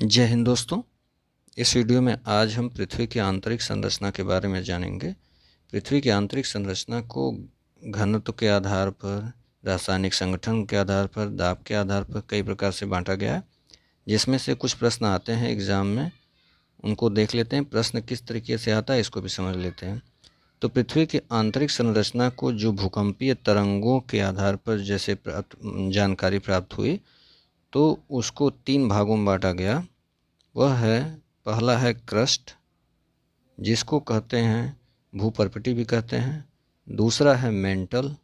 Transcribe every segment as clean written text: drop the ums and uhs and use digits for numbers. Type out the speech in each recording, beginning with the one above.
जय हिंद दोस्तों। इस वीडियो में आज हम पृथ्वी की आंतरिक संरचना के बारे में जानेंगे। पृथ्वी की आंतरिक संरचना को घनत्व के आधार पर, रासायनिक संगठन के आधार पर, दाब के आधार पर कई प्रकार से बांटा गया है, जिसमें से कुछ प्रश्न आते हैं एग्ज़ाम में। उनको देख लेते हैं, प्रश्न किस तरीके से आता है इसको भी समझ लेते हैं। तो पृथ्वी की आंतरिक संरचना को जो भूकंपीय तरंगों के आधार पर जैसे जानकारी प्राप्त हुई, तो उसको 3 भागों में बांटा गया। वह है, पहला है क्रस्ट, जिसको कहते हैं भूपर्पटी भी कहते हैं। दूसरा है मेंटल,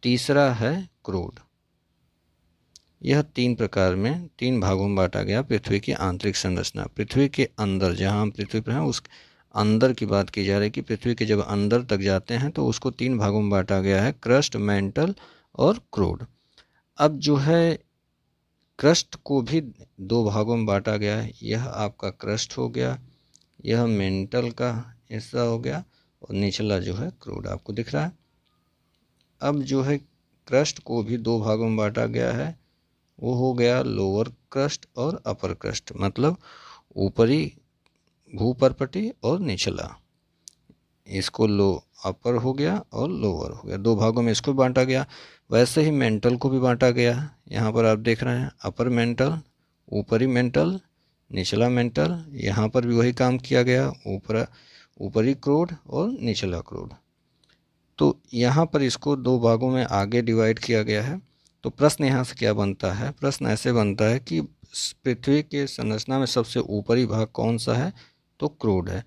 तीसरा है क्रूड। यह 3 प्रकार में 3 भागों में बांटा गया पृथ्वी की आंतरिक संरचना। पृथ्वी के अंदर, जहाँ हम पृथ्वी पर हैं उस अंदर की बात की जा रही है कि पृथ्वी के जब अंदर तक जाते हैं तो उसको 3 भागों में बांटा गया है, क्रस्ट, मेंटल और क्रूड। अब जो है क्रस्ट को भी 2 भागों में बांटा गया है। यह आपका क्रस्ट हो गया, यह मेंटल का हिस्सा हो गया और निचला जो है क्रूड आपको दिख रहा है। अब जो है क्रस्ट को भी 2 भागों में बांटा गया है। वो हो गया लोअर क्रस्ट और अपर क्रस्ट, मतलब ऊपरी भूपर्पटी और निचला। इसको अपर हो गया और लोअर हो गया, 2 भागों में इसको बांटा गया। वैसे ही मेंटल को भी बांटा गया। यहाँ पर आप देख रहे हैं अपर मेंटल, ऊपरी मेंटल, निचला मेंटल। यहाँ पर भी वही काम किया गया, ऊपरी क्रूड और निचला क्रूड। तो यहाँ पर इसको 2 भागों में आगे डिवाइड किया गया है। तो प्रश्न यहाँ से क्या बनता है? प्रश्न ऐसे बनता है कि पृथ्वी के संरचना में सबसे ऊपरी भाग कौन सा है? तो क्रूड है।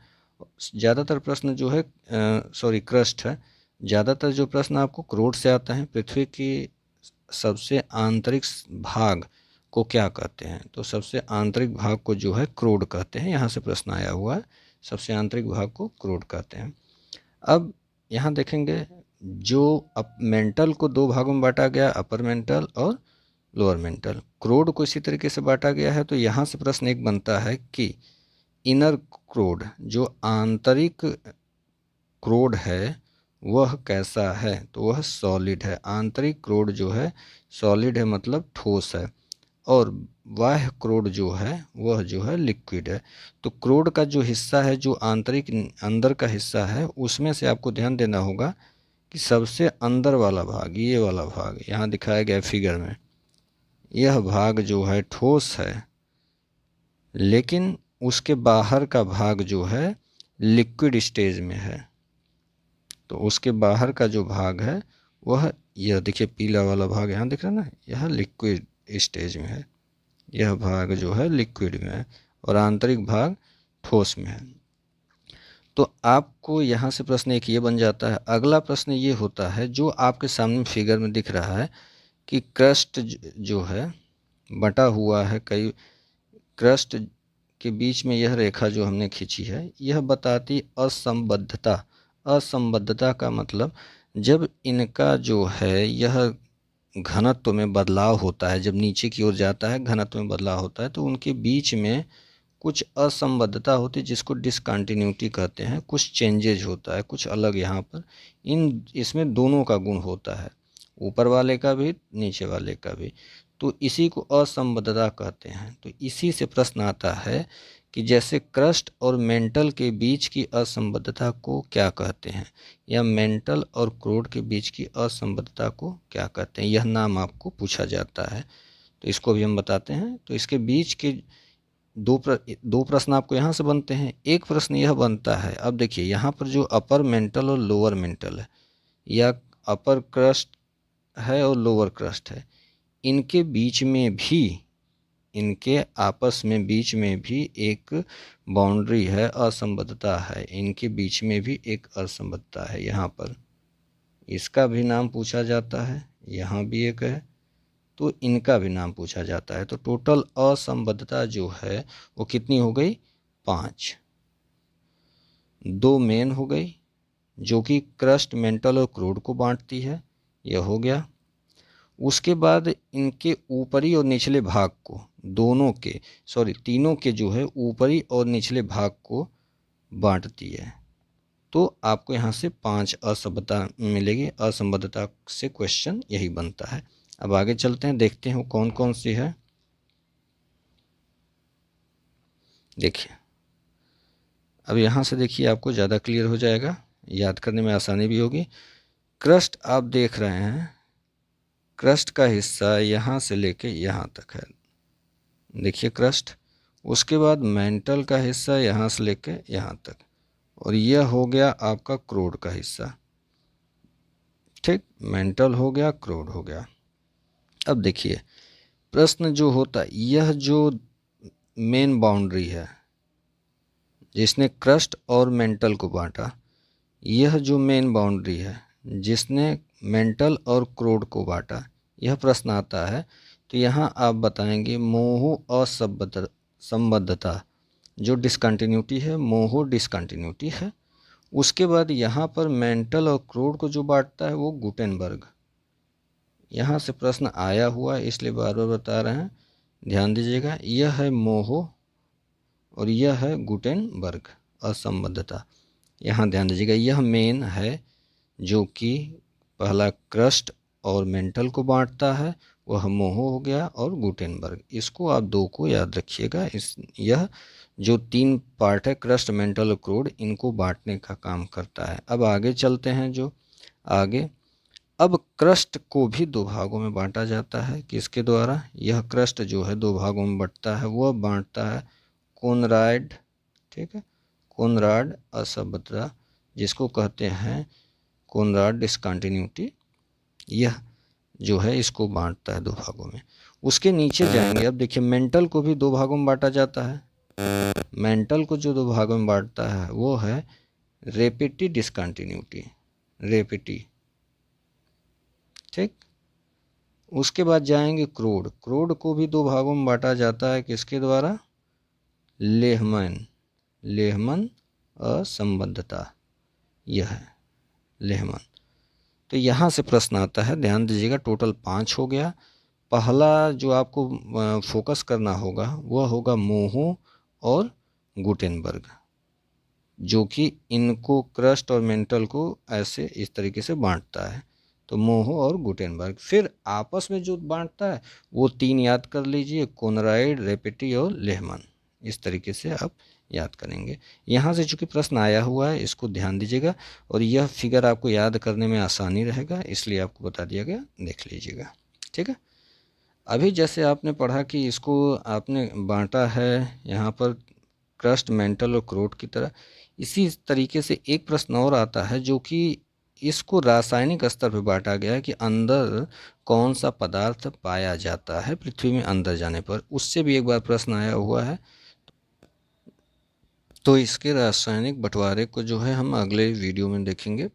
ज़्यादातर प्रश्न जो है क्रस्ट है। ज़्यादातर जो प्रश्न आपको क्रूड से आता है। पृथ्वी की सबसे आंतरिक भाग को क्या कहते हैं? तो सबसे आंतरिक भाग को जो है क्रूड कहते हैं। यहाँ से प्रश्न आया हुआ है, सबसे आंतरिक भाग को क्रूड कहते हैं। अब यहाँ देखेंगे जो मेंटल को 2 भागों में बांटा गया, अपर मेंटल और लोअर मेंटल। क्रूड को इसी तरीके से बांटा गया है। तो यहाँ से प्रश्न एक बनता है कि इनर क्रूड, जो आंतरिक क्रूड है, वह कैसा है? तो वह सॉलिड है। आंतरिक क्रूड जो है सॉलिड है, मतलब ठोस है। और बाह्य क्रूड जो है वह जो है लिक्विड है। तो क्रूड का जो हिस्सा है, जो आंतरिक अंदर का हिस्सा है, उसमें से आपको ध्यान देना होगा कि सबसे अंदर वाला भाग, ये वाला भाग यहाँ दिखाया गया फिगर में, यह भाग जो है ठोस है, लेकिन उसके बाहर का भाग जो है लिक्विड स्टेज में है। तो उसके बाहर का जो भाग है वह, यह देखिए पीला वाला भाग यहाँ दिख रहा है ना, यह लिक्विड स्टेज में है। यह भाग जो है लिक्विड में है और आंतरिक भाग ठोस में है। तो आपको यहाँ से प्रश्न एक ये बन जाता है। अगला प्रश्न ये होता है, जो आपके सामने फिगर में दिख रहा है कि क्रस्ट जो है बटा हुआ है कई, क्रस्ट के बीच में यह रेखा जो हमने खींची है, यह बताती असंबद्धता। असंबद्धता का मतलब, जब इनका जो है यह घनत्व में बदलाव होता है, जब नीचे की ओर जाता है घनत्व में बदलाव होता है, तो उनके बीच में कुछ असंबद्धता होती है, जिसको डिसकंटिन्यूटी कहते हैं। कुछ चेंजेज होता है, कुछ अलग यहाँ पर इसमें दोनों का गुण होता है, ऊपर वाले का भी, नीचे वाले का भी। तो इसी को असंबद्धता कहते हैं। तो इसी से प्रश्न आता है कि जैसे क्रस्ट और मेंटल के बीच की असंबद्धता को क्या कहते हैं, या मेंटल और क्रूड के बीच की असंबद्धता को क्या कहते हैं, यह नाम आपको पूछा जाता है। तो इसको भी हम बताते हैं। तो इसके बीच के दो प्रश्न आपको यहाँ से बनते हैं। एक प्रश्न यह बनता है, अब देखिए यहाँ पर जो अपर मेंटल और लोअर मेंटल है, या अपर क्रस्ट है और लोअर क्रस्ट है, इनके बीच में भी, इनके आपस में बीच में भी एक बाउंड्री है, असंबद्धता है। इनके बीच में भी एक असंबद्धता है यहाँ पर, इसका भी नाम पूछा जाता है। यहाँ भी एक है, तो इनका भी नाम पूछा जाता है। तो टोटल असंबद्धता जो है वो कितनी हो गई? 5। 2 मेन हो गई, जो कि क्रस्ट, मेंटल और क्रूड को बांटती है, यह हो गया। उसके बाद इनके ऊपरी और निचले भाग को, तीनों के जो है ऊपरी और निचले भाग को बांटती है। तो आपको यहाँ से 5 असंबद्धता मिलेगी। असंबद्धता से क्वेश्चन यही बनता है। अब आगे चलते हैं, देखते हैं कौन कौन सी है। देखिए अब यहाँ से देखिए आपको ज़्यादा क्लियर हो जाएगा, याद करने में आसानी भी होगी। क्रस्ट आप देख रहे हैं, क्रस्ट का हिस्सा यहाँ से लेके यहाँ तक है, देखिए क्रस्ट। उसके बाद मेंटल का हिस्सा यहाँ से लेके यहाँ तक, और यह हो गया आपका क्रोड का हिस्सा। ठीक, मेंटल हो गया, क्रोड हो गया। अब देखिए प्रश्न जो होता, यह जो मेन बाउंड्री है जिसने क्रस्ट और मेंटल को बांटा, यह जो मेन बाउंड्री है जिसने मेंटल और क्रोड को बांटा, यह प्रश्न आता है तो यहाँ आप बताएंगे मोह असंबद्धता, जो डिसकंटिन्यूटी है, मोह डिसकंटिन्यूटी है। उसके बाद यहाँ पर मेंटल और क्रोड को जो बांटता है वो गुटेनबर्ग। यहाँ से प्रश्न आया हुआ है इसलिए बार बार बता रहे हैं, ध्यान दीजिएगा। यह है मोह और यह है गुटेनबर्ग असंबद्धता। यहाँ ध्यान दीजिएगा, यह मेन है जो कि पहला क्रस्ट और मेंटल को बांटता है, वह मोह हो गया, और गुटेनबर्ग। इसको आप दो को याद रखिएगा। यह जो तीन पार्ट है क्रस्ट, मेंटल और क्रोड, इनको बांटने का काम करता है। अब आगे चलते हैं, जो आगे, अब क्रस्ट को भी दो भागों में बांटा जाता है। किसके द्वारा? यह क्रस्ट जो है दो भागों में बंटता है, वह बांटता है कोनराड। ठीक है, कोनराड असंबद्धता, जिसको कहते हैं कोनराड डिसकंटिन्यूटी, यह जो है इसको बांटता है दो भागों में। उसके नीचे जाएंगे, अब देखिए मेंटल को भी दो भागों में बांटा जाता है। मेंटल को जो दो भागों में बांटता है वो है रेपिटी डिसकंटिन्यूटी, रेपिटी। ठीक, उसके बाद जाएंगे क्रोड। क्रोड को भी दो भागों में बांटा जाता है, किसके द्वारा? लेहमैन, लेहमन असंबद्धता, यह है लेहमन। तो यहाँ से प्रश्न आता है, ध्यान दीजिएगा, टोटल 5 हो गया। पहला जो आपको फोकस करना होगा वह होगा मोह और गुटेनबर्ग, जो कि इनको क्रस्ट और मेंटल को ऐसे इस तरीके से बांटता है। तो मोह और गुटेनबर्ग। फिर आपस में जो बांटता है वो तीन याद कर लीजिए, कोनराड, रेपेटी और लेहमन। इस तरीके से आप याद करेंगे। यहाँ से चूंकि प्रश्न आया हुआ है इसको ध्यान दीजिएगा, और यह फिगर आपको याद करने में आसानी रहेगा इसलिए आपको बता दिया गया, देख लीजिएगा। ठीक है, अभी जैसे आपने पढ़ा कि इसको आपने बांटा है यहाँ पर क्रस्ट, मेंटल और क्रोड की तरह, इसी तरीके से एक प्रश्न और आता है जो कि इसको रासायनिक स्तर पर बांटा गया है कि अंदर कौन सा पदार्थ पाया जाता है पृथ्वी में अंदर जाने पर, उससे भी एक बार प्रश्न आया हुआ है। तो इसके रासायनिक बंटवारे को जो है हम अगले वीडियो में देखेंगे।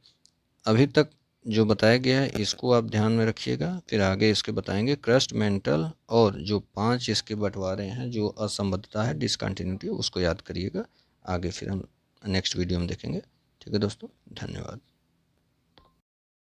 अभी तक जो बताया गया है इसको आप ध्यान में रखिएगा, फिर आगे इसके बताएंगे क्रस्ट, मेंटल और जो 5 इसके बंटवारे हैं, जो असंबद्धता है, डिसकंटिन्यूटी, उसको याद करिएगा। आगे फिर हम नेक्स्ट वीडियो में देखेंगे। ठीक है दोस्तों, धन्यवाद।